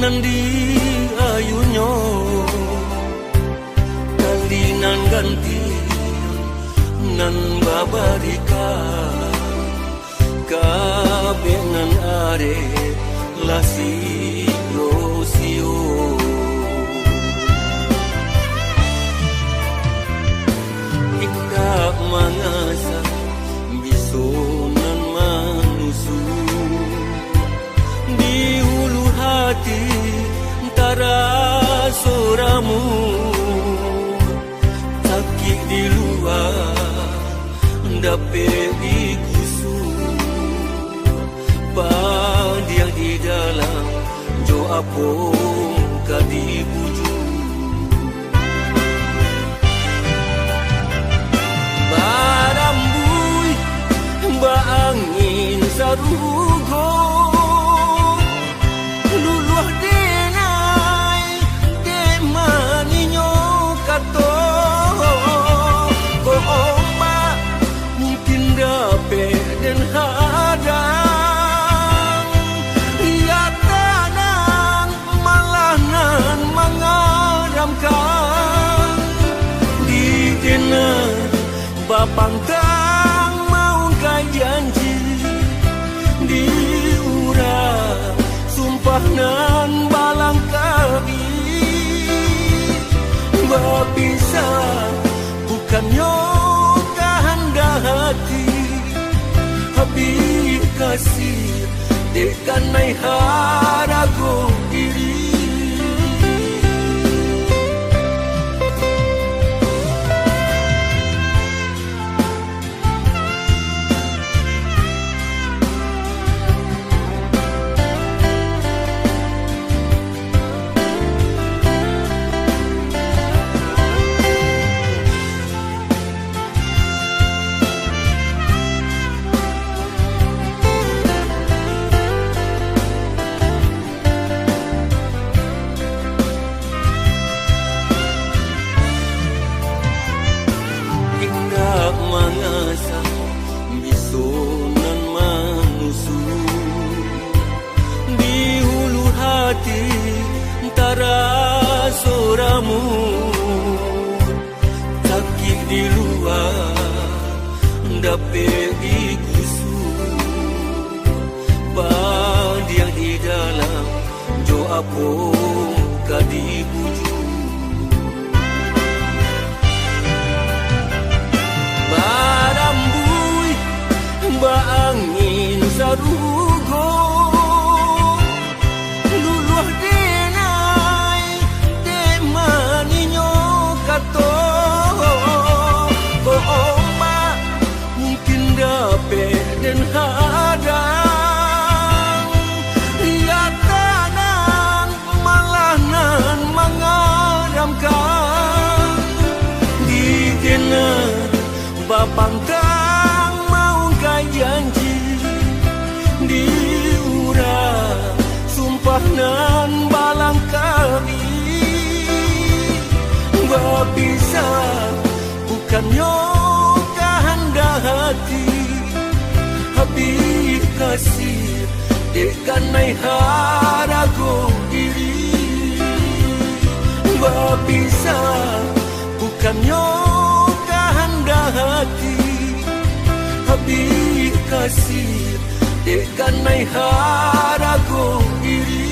nandi ayunyo kalinan ganti nan babarika kabenan are lasio sio ika mangasa bisonan manusu di hulu hati antara soramu sakit di luar dapat dikusu padiang di dalam jo apong kadibuju barambui ba angin sarugo luluh denai demaninyo kato ko oma mungkin dapat dan hadang ia tanang malanan mengaramkan di dena bapangtang mau kai janji di urang sumpah nan balang kabi bapisah bukan yo kehendak hati habis kasih dekan nai harago diri mangasa bisonan manusu di hulu hati antara soramu sakit di luar dapat dikusu padiang di dalam jo apong kadibuju barambui ba angin sarugo luluh denai demaninyo kato ko oma mungkin dapat dan hadang ia tanang malanan mengaramkan di dena bapangtang mau kai janji di urang sumpah nan balang kami bapisah bukan yo kehendak hati habis kasih dekan nai harago diri bapisah bukan yo hati habis kasih dekan nai harago diri